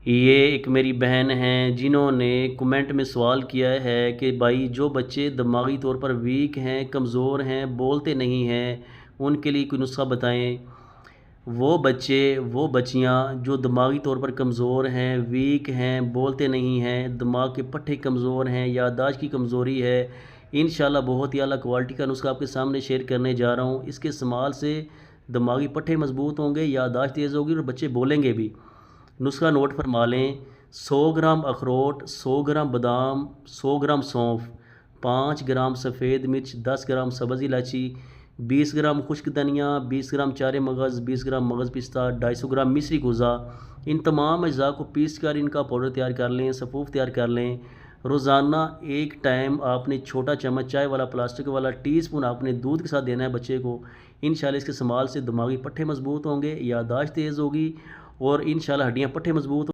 ये एक मेरी बहन हैं जिन्होंने कमेंट में सवाल किया है कि भाई जो बच्चे दिमागी तौर पर वीक हैं, कमज़ोर हैं, बोलते नहीं हैं, उनके लिए कोई नुस्खा बताएं। वो बच्चे, वो बच्चियां जो दिमागी तौर पर कमज़ोर हैं, वीक हैं, बोलते नहीं हैं, दिमाग के पट्टे कमज़ोर हैं, याददाश्त की कमज़ोरी है, इंशाल्लाह बहुत ही आला क्वालिटी का नुस्खा आपके सामने शेयर करने जा रहा हूँ। इसके इस्तेमाल से दिमागी पट्टे मज़बूत होंगे, याददाश्त तेज़ होगी और बच्चे बोलेंगे भी। नुस्खा नोट फरमा लें। 100 ग्राम अखरोट, 100 ग्राम बादाम, 100 ग्राम सौंफ, 5 ग्राम सफ़ेद मिर्च, 10 ग्राम सब्ज़ इलायची, 20 ग्राम खुश्क धनिया, 20 ग्राम चारे मगज़, 20 ग्राम मगज़ पिस्ता, 250 ग्राम मिश्री कुज़ा। इन तमाम अज्जा को पीस कर इनका पाउडर तैयार कर लें, सफ़ूफ तैयार कर लें। रोज़ाना एक टाइम आपने छोटा चम्मच चाय वाला, प्लास्टिक वाला टीस्पून आपने दूध के साथ देना है बच्चे को। इंशाल्लाह इसके इस्तेमाल से दिमागी पट्टे मज़बूत होंगे, याददाश्त तेज़ होगी और इंशाल्लाह हड्डियाँ पट्टे मज़बूत